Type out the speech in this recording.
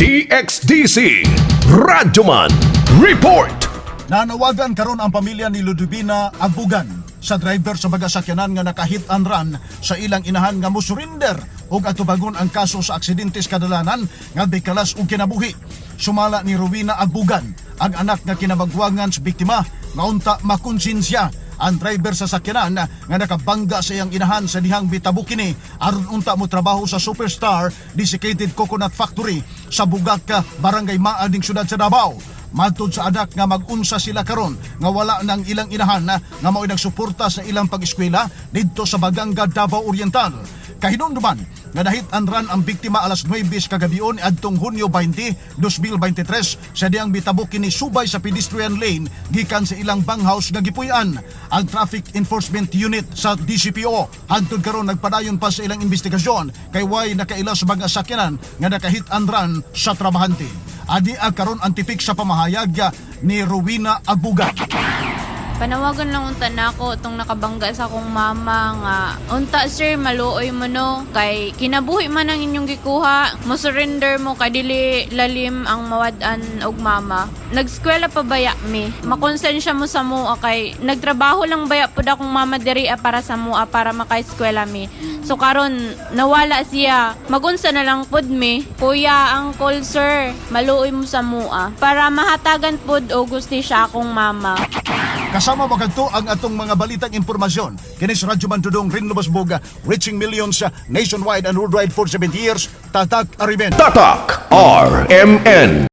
DXDC Radyoman Report. Nanawagan karon ang pamilya ni Ludovina Agbugan sa driver sa bagasakyanan nga nakahit and run sa ilang inahan nga musurinder ug atubagon ang kaso sa aksidente sa kadalanan nga bikalas ug kinabuhi. Sumala ni Rowena Agbugan ang anak nga kinabagwangan sa biktima nga unta makonsensya ang driver sa sakyanan nga nakabangga sa iyang inahan sa dihang Bitabu kini aron unta mo trabaho sa Superstar Desiccated Coconut Factory sa Bugaka, Barangay Maading, Syudad sa Davao. Matod sa anak nga mag-unsa sila karon nga wala nang ilang inahan nga mao'y nagsuporta sa ilang pag-eskwela didto sa Baganga, Davao Oriental. Kahinumduman nga dahit anran ang biktima alas 9 kagabion adtong Hunyo 20, 2023 sa diyang Bitabu kini subay sa pedestrian lane gikan sa ilang banghouse nga gipuy-an. Ang Traffic Enforcement Unit sa DCPO hangtod karon nagpadayon pa sa ilang investigasyon kay way nakaila sa mga sakyanan nga nakahit and run sa trabahante. Adi karon ang tipik sa pamahayag ni Rowena Agbugan. Panawagan lang unta nako tong nakabangga sa akong mama nga unta sir maluoy mo no kay kinabuhi man ang inyong gikuha mo surrender mo kay dili lalim ang mawad-an og mama. Nagskwela pa baya mi makonsensya mo sa mua kay nagtrabaho lang baya pud akong mama diri para sa mua para makaeskwela mi. So karon nawala siya magunsa na lang pud mi kuya uncle sir maluoy mo sa mua para mahatagan pud og gusti siya akong mama. Kasama mo kadto ang atong mga balitang impormasyon. Kini sa Radyo Mandudong Rin Lubasbog, reaching millions nationwide and worldwide for 70 years. Tatak Ariben. Tatak RMN.